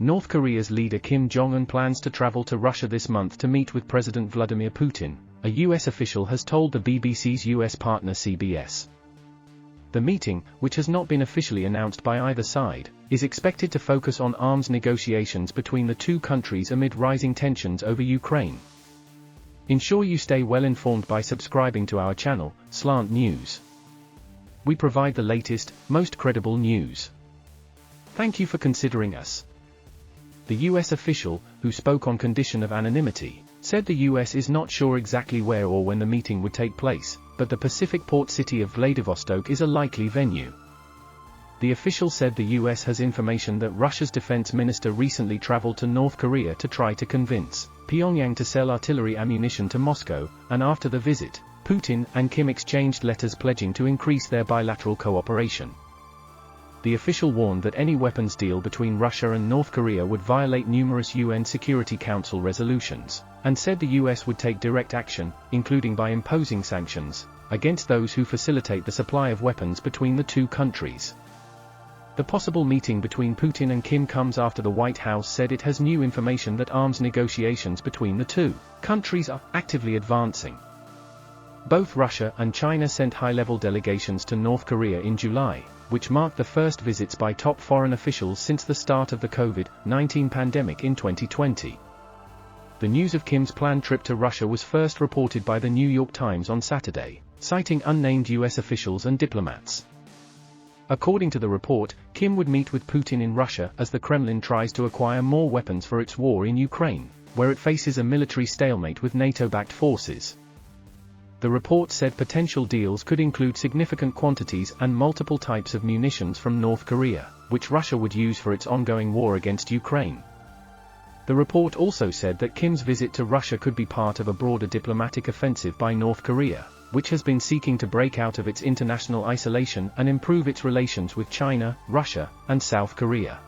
North Korea's leader Kim Jong Un plans to travel to Russia this month to meet with President Vladimir Putin, a U.S. official has told the BBC's U.S. partner CBS. The meeting, which has not been officially announced by either side, is expected to focus on arms negotiations between the two countries amid rising tensions over Ukraine. Ensure you stay well informed by subscribing to our channel, Slant News. We provide the latest, most credible news. Thank you for considering us. The U.S. official, who spoke on condition of anonymity, said the U.S. is not sure exactly where or when the meeting would take place, but the Pacific port city of Vladivostok is a likely venue. The official said the U.S. has information that Russia's defense minister recently traveled to North Korea to try to convince Pyongyang to sell artillery ammunition to Moscow, and after the visit, Putin and Kim exchanged letters pledging to increase their bilateral cooperation. The official warned that any weapons deal between Russia and North Korea would violate numerous UN Security Council resolutions, and said the U.S. would take direct action, including by imposing sanctions, against those who facilitate the supply of weapons between the two countries. The possible meeting between Putin and Kim comes after the White House said it has new information that arms negotiations between the two countries are actively advancing. Both Russia and China sent high-level delegations to North Korea in July, which marked the first visits by top foreign officials since the start of the COVID-19 pandemic in 2020. The news of Kim's planned trip to Russia was first reported by the New York Times on Saturday, citing unnamed U.S. officials and diplomats. According to the report, Kim would meet with Putin in Russia as the Kremlin tries to acquire more weapons for its war in Ukraine, where it faces a military stalemate with NATO-backed forces. The report said potential deals could include significant quantities and multiple types of munitions from North Korea, which Russia would use for its ongoing war against Ukraine. The report also said that Kim's visit to Russia could be part of a broader diplomatic offensive by North Korea, which has been seeking to break out of its international isolation and improve its relations with China, Russia, and South Korea.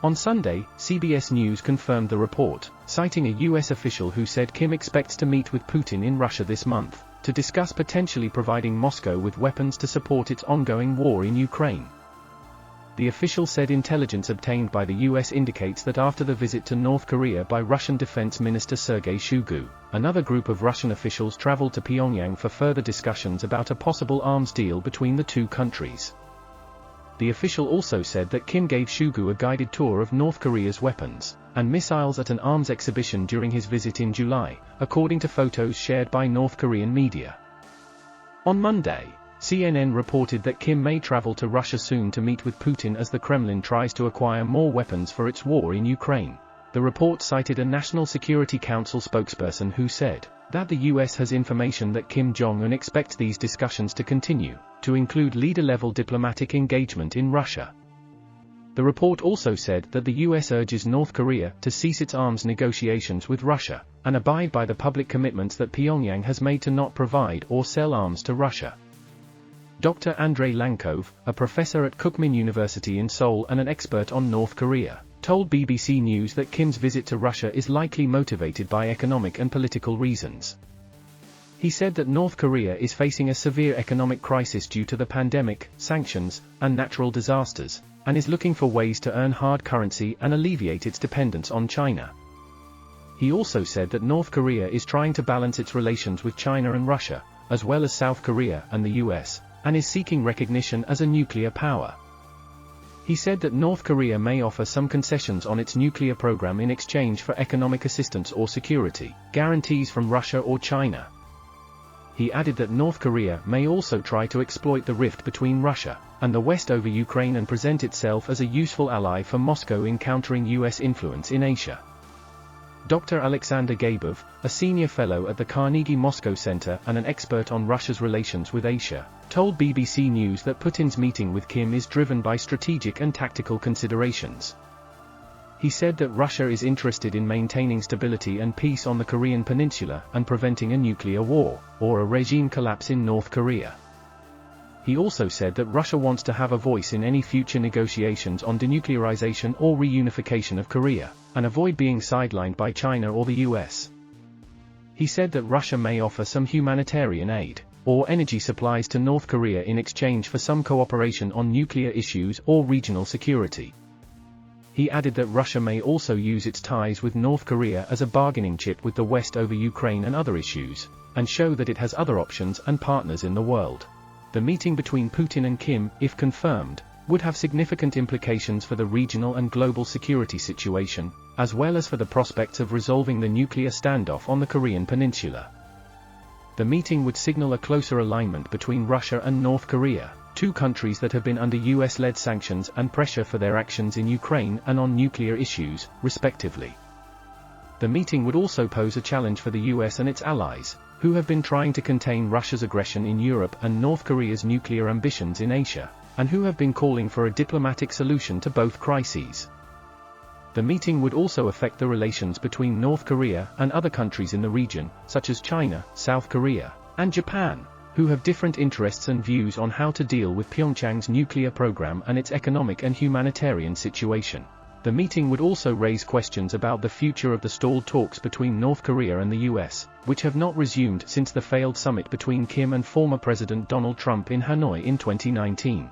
On Sunday, CBS News confirmed the report, citing a U.S. official who said Kim expects to meet with Putin in Russia this month, to discuss potentially providing Moscow with weapons to support its ongoing war in Ukraine. The official said intelligence obtained by the U.S. indicates that after the visit to North Korea by Russian Defense Minister Sergei Shoigu, another group of Russian officials traveled to Pyongyang for further discussions about a possible arms deal between the two countries. The official also said that Kim gave Shoigu a guided tour of North Korea's weapons and missiles at an arms exhibition during his visit in July, according to photos shared by North Korean media. On Monday, CNN reported that Kim may travel to Russia soon to meet with Putin as the Kremlin tries to acquire more weapons for its war in Ukraine. The report cited a National Security Council spokesperson who said that the U.S. has information that Kim Jong Un expects these discussions to continue, to include leader-level diplomatic engagement in Russia. The report also said that the U.S. urges North Korea to cease its arms negotiations with Russia, and abide by the public commitments that Pyongyang has made to not provide or sell arms to Russia. Dr. Andrei Lankov, a professor at Kookmin University in Seoul and an expert on North Korea, told BBC News that Kim's visit to Russia is likely motivated by economic and political reasons. He said that North Korea is facing a severe economic crisis due to the pandemic, sanctions, and natural disasters, and is looking for ways to earn hard currency and alleviate its dependence on China. He also said that North Korea is trying to balance its relations with China and Russia, as well as South Korea and the US, and is seeking recognition as a nuclear power. He said that North Korea may offer some concessions on its nuclear program in exchange for economic assistance or security guarantees from Russia or China. He added that North Korea may also try to exploit the rift between Russia and the West over Ukraine and present itself as a useful ally for Moscow in countering US influence in Asia. Dr. Alexander Gabov, a senior fellow at the Carnegie Moscow Center and an expert on Russia's relations with Asia, told BBC News that Putin's meeting with Kim is driven by strategic and tactical considerations. He said that Russia is interested in maintaining stability and peace on the Korean peninsula and preventing a nuclear war, or a regime collapse in North Korea. He also said that Russia wants to have a voice in any future negotiations on denuclearization or reunification of Korea, and avoid being sidelined by China or the US. He said that Russia may offer some humanitarian aid or energy supplies to North Korea in exchange for some cooperation on nuclear issues or regional security. He added that Russia may also use its ties with North Korea as a bargaining chip with the West over Ukraine and other issues, and show that it has other options and partners in the world. The meeting between Putin and Kim, if confirmed, would have significant implications for the regional and global security situation, as well as for the prospects of resolving the nuclear standoff on the Korean peninsula. The meeting would signal a closer alignment between Russia and North Korea, two countries that have been under US-led sanctions and pressure for their actions in Ukraine and on nuclear issues, respectively. The meeting would also pose a challenge for the US and its allies, who have been trying to contain Russia's aggression in Europe and North Korea's nuclear ambitions in Asia, and who have been calling for a diplomatic solution to both crises. The meeting would also affect the relations between North Korea and other countries in the region, such as China, South Korea, and Japan, who have different interests and views on how to deal with Pyongyang's nuclear program and its economic and humanitarian situation. The meeting would also raise questions about the future of the stalled talks between North Korea and the US, which have not resumed since the failed summit between Kim and former President Donald Trump in Hanoi in 2019.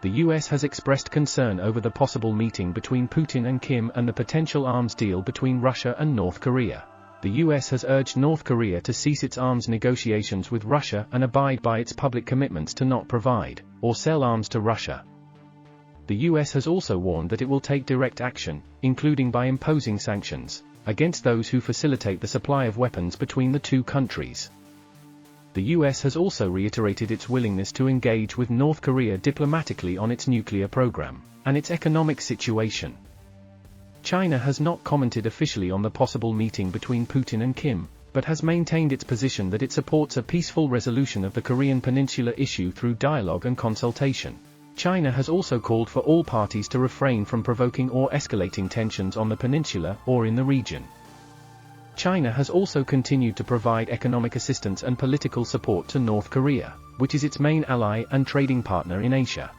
The US has expressed concern over the possible meeting between Putin and Kim and the potential arms deal between Russia and North Korea. The US has urged North Korea to cease its arms negotiations with Russia and abide by its public commitments to not provide or sell arms to Russia. The US has also warned that it will take direct action, including by imposing sanctions, against those who facilitate the supply of weapons between the two countries. The US has also reiterated its willingness to engage with North Korea diplomatically on its nuclear program and its economic situation. China has not commented officially on the possible meeting between Putin and Kim, but has maintained its position that it supports a peaceful resolution of the Korean Peninsula issue through dialogue and consultation. China has also called for all parties to refrain from provoking or escalating tensions on the peninsula or in the region. China has also continued to provide economic assistance and political support to North Korea, which is its main ally and trading partner in Asia.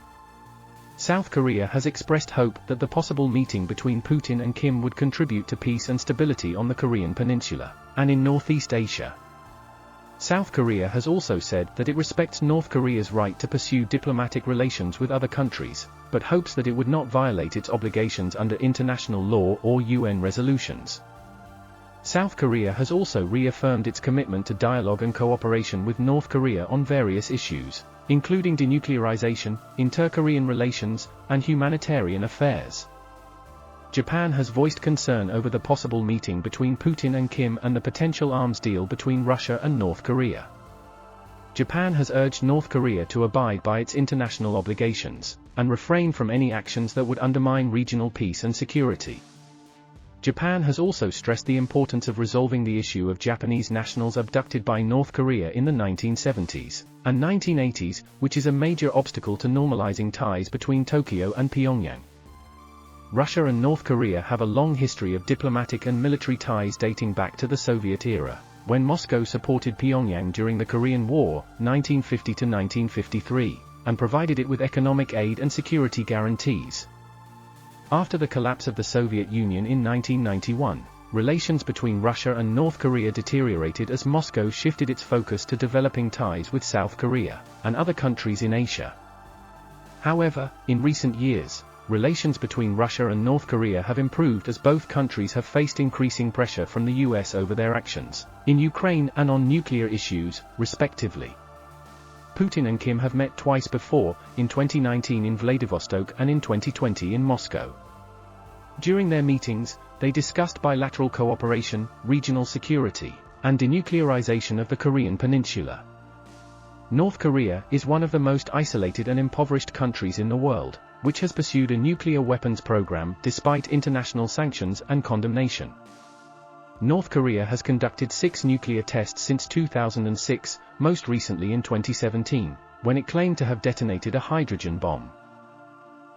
South Korea has expressed hope that the possible meeting between Putin and Kim would contribute to peace and stability on the Korean peninsula and in Northeast Asia. South Korea has also said that it respects North Korea's right to pursue diplomatic relations with other countries, but hopes that it would not violate its obligations under international law or UN resolutions. South Korea has also reaffirmed its commitment to dialogue and cooperation with North Korea on various issues, including denuclearization, inter-Korean relations, and humanitarian affairs. Japan has voiced concern over the possible meeting between Putin and Kim and the potential arms deal between Russia and North Korea. Japan has urged North Korea to abide by its international obligations, and refrain from any actions that would undermine regional peace and security. Japan has also stressed the importance of resolving the issue of Japanese nationals abducted by North Korea in the 1970s and 1980s, which is a major obstacle to normalizing ties between Tokyo and Pyongyang. Russia and North Korea have a long history of diplomatic and military ties dating back to the Soviet era, when Moscow supported Pyongyang during the Korean War, 1950 to 1953, and provided it with economic aid and security guarantees. After the collapse of the Soviet Union in 1991, relations between Russia and North Korea deteriorated as Moscow shifted its focus to developing ties with South Korea and other countries in Asia. However, in recent years, relations between Russia and North Korea have improved as both countries have faced increasing pressure from the US over their actions in Ukraine and on nuclear issues, respectively. Putin and Kim have met twice before, in 2019 in Vladivostok and in 2020 in Moscow. During their meetings, they discussed bilateral cooperation, regional security, and denuclearization of the Korean peninsula. North Korea is one of the most isolated and impoverished countries in the world, which has pursued a nuclear weapons program despite international sanctions and condemnation. North Korea has conducted 6 nuclear tests since 2006, most recently in 2017, when it claimed to have detonated a hydrogen bomb.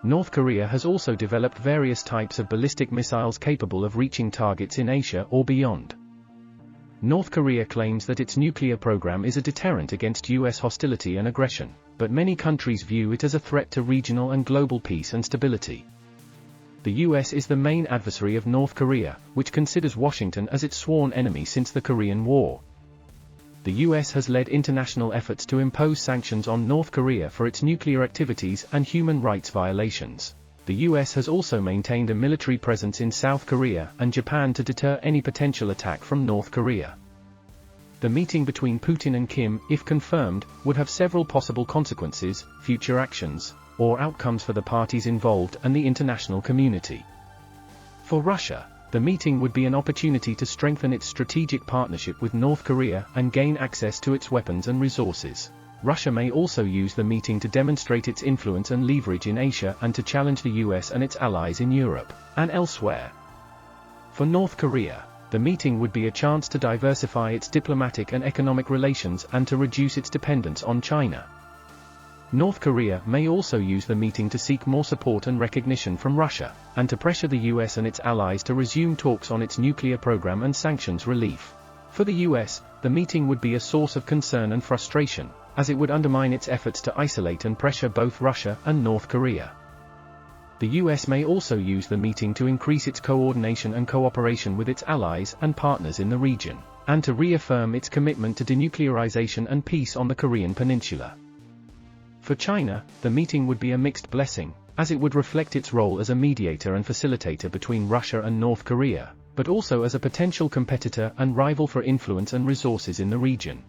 North Korea has also developed various types of ballistic missiles capable of reaching targets in Asia or beyond. North Korea claims that its nuclear program is a deterrent against US hostility and aggression, but many countries view it as a threat to regional and global peace and stability. The US is the main adversary of North Korea, which considers Washington as its sworn enemy since the Korean War. The US has led international efforts to impose sanctions on North Korea for its nuclear activities and human rights violations. The US has also maintained a military presence in South Korea and Japan to deter any potential attack from North Korea. The meeting between Putin and Kim, if confirmed, would have several possible consequences, future actions, or outcomes for the parties involved and the international community. For Russia, the meeting would be an opportunity to strengthen its strategic partnership with North Korea and gain access to its weapons and resources. Russia may also use the meeting to demonstrate its influence and leverage in Asia and to challenge the US and its allies in Europe and elsewhere. For North Korea, the meeting would be a chance to diversify its diplomatic and economic relations and to reduce its dependence on China. North Korea may also use the meeting to seek more support and recognition from Russia, and to pressure the US and its allies to resume talks on its nuclear program and sanctions relief. For the US, the meeting would be a source of concern and frustration, as it would undermine its efforts to isolate and pressure both Russia and North Korea. The US may also use the meeting to increase its coordination and cooperation with its allies and partners in the region, and to reaffirm its commitment to denuclearization and peace on the Korean Peninsula. For China, the meeting would be a mixed blessing, as it would reflect its role as a mediator and facilitator between Russia and North Korea, but also as a potential competitor and rival for influence and resources in the region.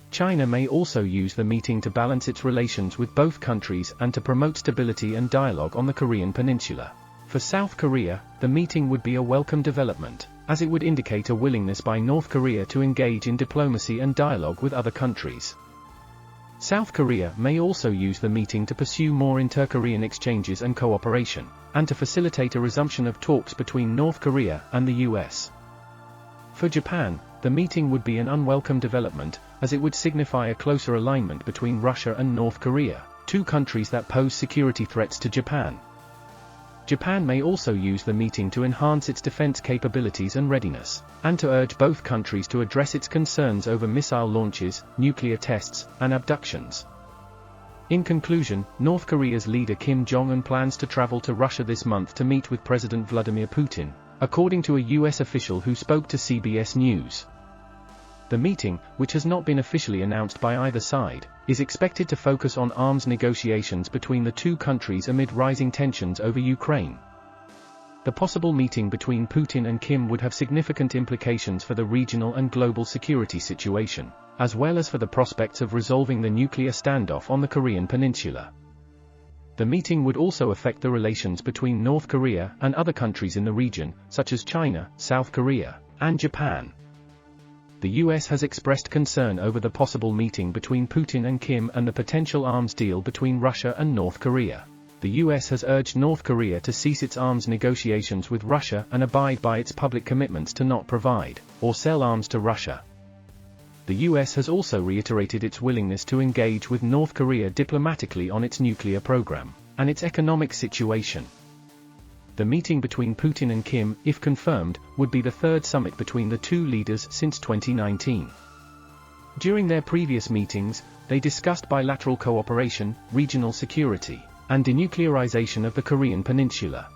China may also use the meeting to balance its relations with both countries and to promote stability and dialogue on the Korean Peninsula. For South Korea, the meeting would be a welcome development, as it would indicate a willingness by North Korea to engage in diplomacy and dialogue with other countries. South Korea may also use the meeting to pursue more inter-Korean exchanges and cooperation, and to facilitate a resumption of talks between North Korea and the US. For Japan, the meeting would be an unwelcome development, as it would signify a closer alignment between Russia and North Korea, two countries that pose security threats to Japan. Japan may also use the meeting to enhance its defense capabilities and readiness, and to urge both countries to address its concerns over missile launches, nuclear tests, and abductions. In conclusion, North Korea's leader Kim Jong Un plans to travel to Russia this month to meet with President Vladimir Putin, according to a US official who spoke to CBS News. The meeting, which has not been officially announced by either side, is expected to focus on arms negotiations between the two countries amid rising tensions over Ukraine. The possible meeting between Putin and Kim would have significant implications for the regional and global security situation, as well as for the prospects of resolving the nuclear standoff on the Korean Peninsula. The meeting would also affect the relations between North Korea and other countries in the region, such as China, South Korea, and Japan. The US has expressed concern over the possible meeting between Putin and Kim and the potential arms deal between Russia and North Korea. The US has urged North Korea to cease its arms negotiations with Russia and abide by its public commitments to not provide or sell arms to Russia. The US has also reiterated its willingness to engage with North Korea diplomatically on its nuclear program and its economic situation. The meeting between Putin and Kim, if confirmed, would be the third summit between the two leaders since 2019. During their previous meetings, they discussed bilateral cooperation, regional security, and denuclearization of the Korean Peninsula.